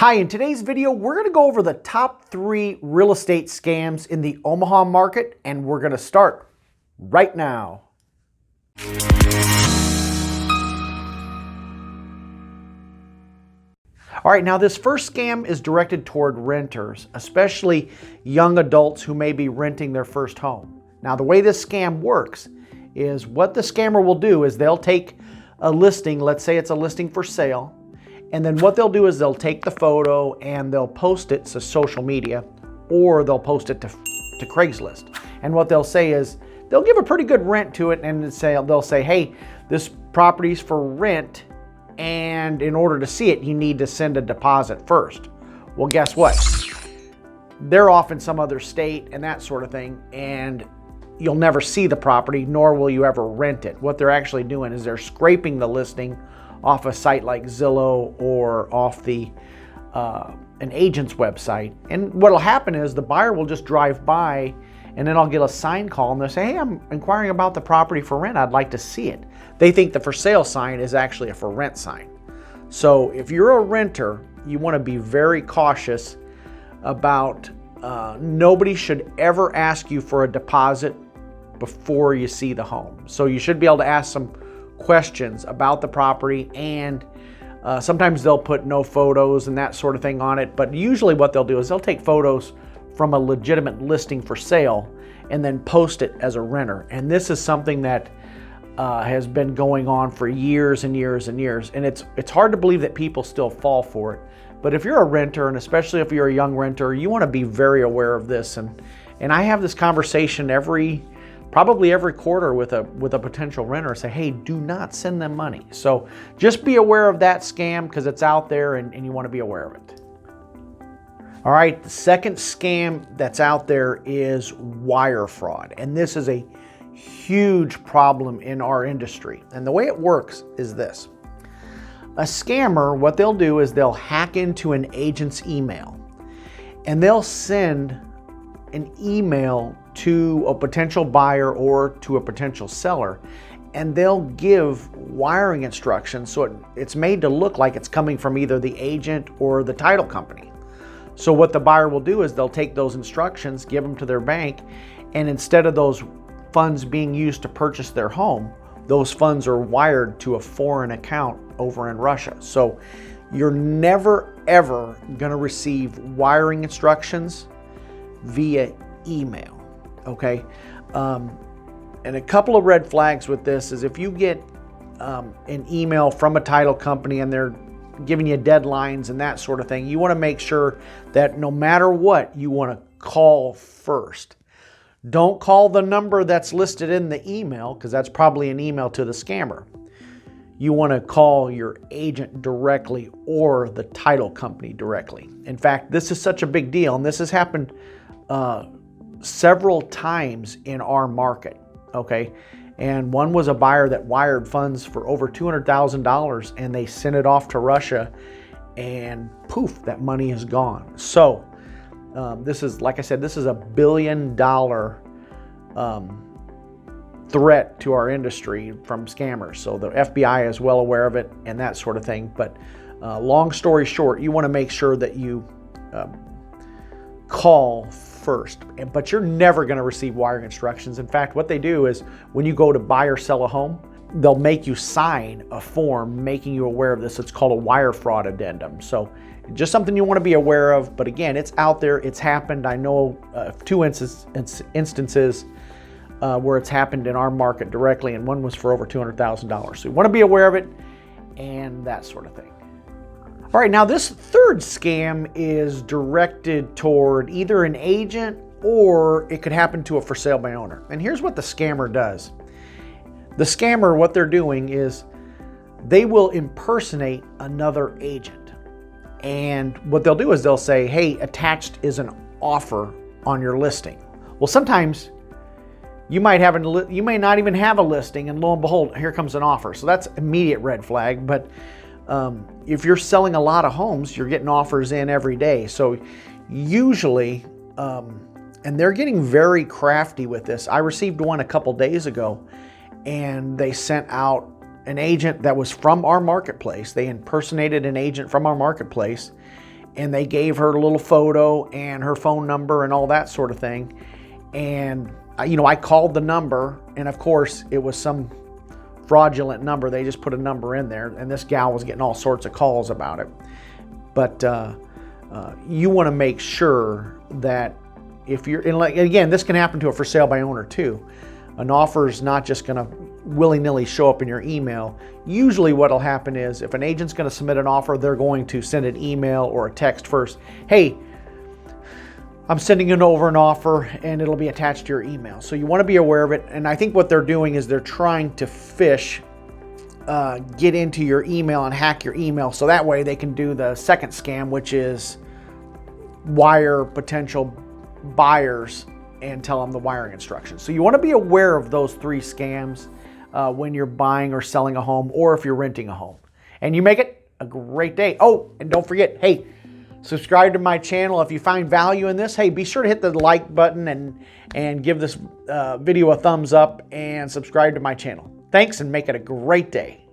Hi, in today's video, we're going to go over the top 3 real estate scams in the Omaha market, and we're going to start right now. All right, now this first scam is directed toward renters, especially young adults who may be renting their first home. Now, the way this scam works is what the scammer will do is they'll take a listing, let's say it's a listing for sale, and then what they'll do is they'll take the photo and they'll post it to social media, or they'll post it to Craigslist. And what they'll say is they'll give a pretty good rent to it, and they'll say, hey, this property's for rent, and in order to see it, you need to send a deposit first. Well, guess what? They're off in some other state and that sort of thing, and you'll never see the property, nor will you ever rent it. What they're actually doing is they're scraping the listing off a site like Zillow or off an agent's website. And what'll happen is the buyer will just drive by, and then I'll get a sign call and they'll say, hey, I'm inquiring about the property for rent. I'd like to see it. They think the for sale sign is actually a for rent sign. So if you're a renter, you want to be very cautious about nobody should ever ask you for a deposit before you see the home. So you should be able to ask some questions about the property, and sometimes they'll put no photos and that sort of thing on it, but usually what they'll do is they'll take photos from a legitimate listing for sale and then post it as a renter. And this is something that has been going on for years and years and years, and it's hard to believe that people still fall for it. But if you're a renter, and especially if you're a young renter, you want to be very aware of this. And I have this conversation probably every quarter with a potential renter. Say, hey, do not send them money. So just be aware of that scam because it's out there, and you want to be aware of it. All right, the second scam that's out there is wire fraud. And this is a huge problem in our industry. And the way it works is this. A scammer, what they'll do is they'll hack into an agent's email, and they'll send an email to a potential buyer or to a potential seller, and they'll give wiring instructions so it's made to look like it's coming from either the agent or the title company. So what the buyer will do is they'll take those instructions, give them to their bank, and instead of those funds being used to purchase their home, those funds are wired to a foreign account over in Russia. So you're never ever going to receive wiring instructions via email. Okay, and a couple of red flags with this is if you get an email from a title company and they're giving you deadlines and that sort of thing, you want to make sure that no matter what, you want to call first. Don't call the number that's listed in the email, because that's probably an email to the scammer. You want to call your agent directly or the title company directly. In fact, this is such a big deal, and this has happened several times in our market, okay? And one was a buyer that wired funds for over $200,000, and they sent it off to Russia, and poof, that money is gone. So this is, like I said, this is a $1 billion threat to our industry from scammers. So the FBI is well aware of it and that sort of thing. But long story short, you want to make sure that you call first, but you're never going to receive wiring instructions. In fact, what they do is when you go to buy or sell a home, they'll make you sign a form making you aware of this. It's called a wire fraud addendum. So just something you want to be aware of. But again, it's out there. It's happened. I know 2 instances where it's happened in our market directly, and one was for over $200,000. So you want to be aware of it and that sort of thing. All right, now this third scam is directed toward either an agent or it could happen to a for sale by owner. And here's what the scammer does. The scammer, what they're doing is they will impersonate another agent. And what they'll do is they'll say, hey, attached is an offer on your listing. Well, sometimes you may not even have a listing, and lo and behold, here comes an offer. So that's immediate red flag. But if you're selling a lot of homes, you're getting offers in every day. So usually, and they're getting very crafty with this. I received one a couple days ago, and they sent out an agent that was from our marketplace. They impersonated an agent from our marketplace, and they gave her a little photo and her phone number and all that sort of thing. And I called the number, and of course it was some fraudulent number. They just put a number in there, and this gal was getting all sorts of calls about it. But you want to make sure that if you're, and like, again, this can happen to a for sale by owner too. An offer is not just going to willy-nilly show up in your email. Usually what will happen is if an agent's going to submit an offer, they're going to send an email or a text first. Hey, I'm sending over an offer, and it'll be attached to your email. So you want to be aware of it. And I think what they're doing is they're trying to get into your email and hack your email, so that way they can do the second scam, which is wire potential buyers and tell them the wiring instructions. So you want to be aware of those 3 scams when you're buying or selling a home, or if you're renting a home. And you make it a great day. Oh, and don't forget, hey, subscribe to my channel. If you find value in this, hey, be sure to hit the like button and give this video a thumbs up and subscribe to my channel. Thanks, and make it a great day.